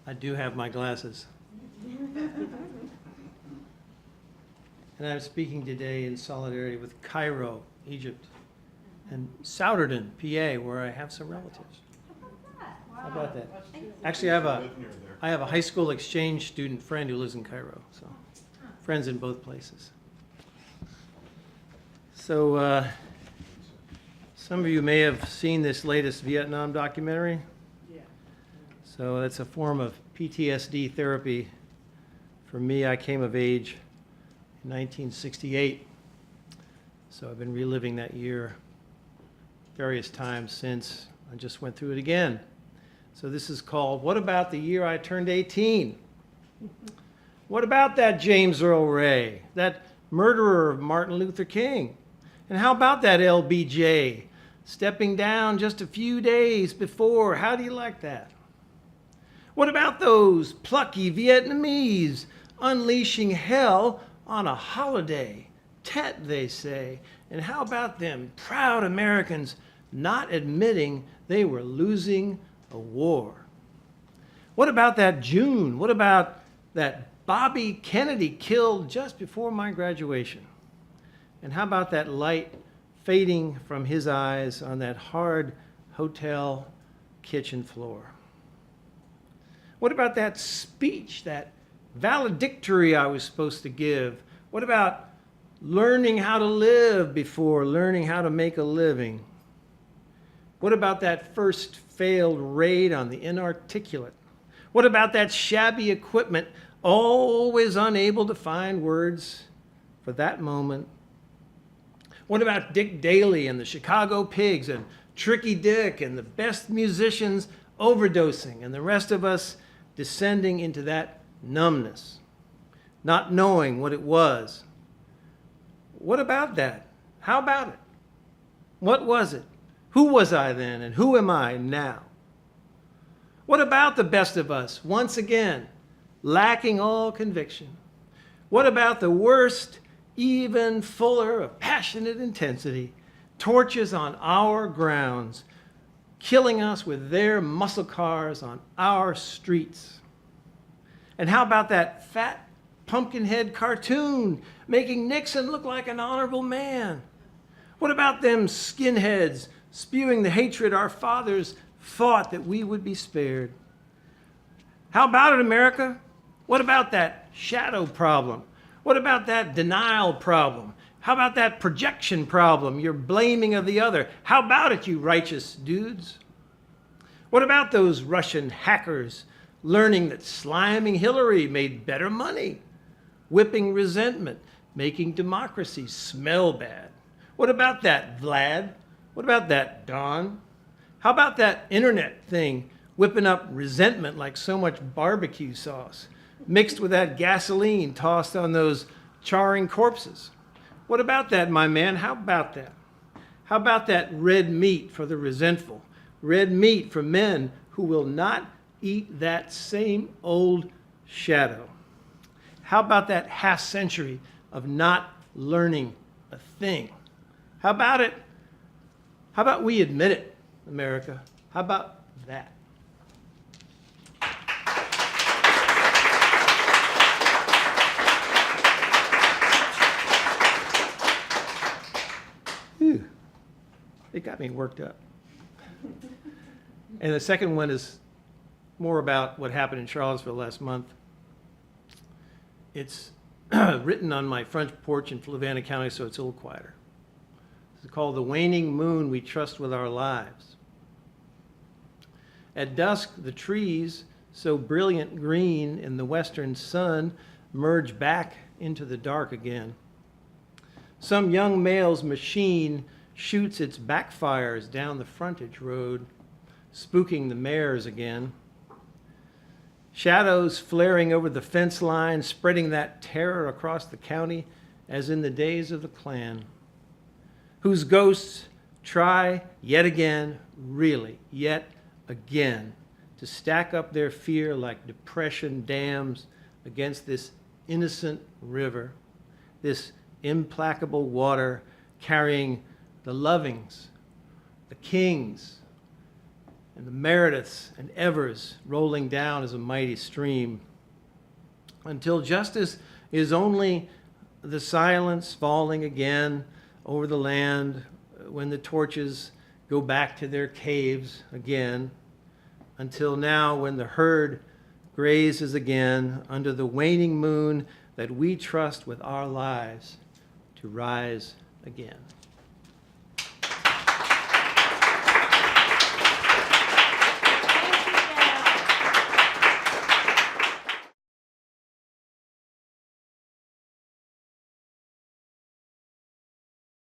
I do have my glasses. And I'm speaking today in solidarity with Cairo, Egypt, and Souderton, PA, where I have some relatives. How about that? Actually, I have a high school exchange student friend who lives in Cairo, so friends in both places. So some of you may have seen this latest Vietnam documentary. Yeah. So that's a form of PTSD therapy. For me, I came of age in 1968. So I've been reliving that year various times since. I just went through it again. So this is called, What About the Year I Turned 18? What about that James Earl Ray, that murderer of Martin Luther King? And how about that LBJ, stepping down just a few days before? How do you like that? What about those plucky Vietnamese unleashing hell on a holiday? Tet, they say. And how about them proud Americans not admitting they were losing a war? What about that June? What about that Bobby Kennedy killed just before my graduation? And how about that light fading from his eyes on that hard hotel kitchen floor? What about that speech, that valedictory I was supposed to give? What about learning how to live before learning how to make a living? What about that first failed raid on the inarticulate? What about that shabby equipment, always unable to find words for that moment? What about Dick Daley and the Chicago Pigs and Tricky Dick and the best musicians overdosing and the rest of us descending into that numbness, not knowing what it was? What about that? How about it? What was it? Who was I then and who am I now? What about the best of us, once again, lacking all conviction? What about the worst, even fuller of passionate intensity, torches on our grounds, killing us with their muscle cars on our streets? And how about that fat pumpkinhead cartoon making Nixon look like an honorable man? What about them skinheads spewing the hatred our fathers fought that we would be spared? How about it, America? What about that shadow problem? What about that denial problem? How about that projection problem, your blaming of the other? How about it, you righteous dudes? What about those Russian hackers learning that sliming Hillary made better money, whipping resentment, making democracy smell bad? What about that, Vlad? What about that, Don? How about that internet thing whipping up resentment like so much barbecue sauce, mixed with that gasoline tossed on those charring corpses? What about that, my man? How about that? How about that red meat for the resentful? Red meat for men who will not eat that same old shadow? How about that half century of not learning a thing? How about it? How about we admit it, America? How about that? Whew. It got me worked up. And the second one is more about what happened in Charlottesville last month. It's written on my front porch in Fluvanna County, so it's a little quieter. It's called The Waning Moon We Trust with Our Lives. At dusk, the trees, so brilliant green in the western sun, merge back into the dark again. Some young male's machine shoots its backfires down the frontage road, spooking the mares again. Shadows flaring over the fence line, spreading that terror across the county as in the days of the Klan, whose ghosts try yet again, really, yet again, to stack up their fear like depression dams against this innocent river, this implacable water carrying the lovings, the kings, and the Merediths and Evers rolling down as a mighty stream, until justice is only the silence falling again over the land when the torches go back to their caves again, until now when the herd grazes again under the waning moon that we trust with our lives to rise again.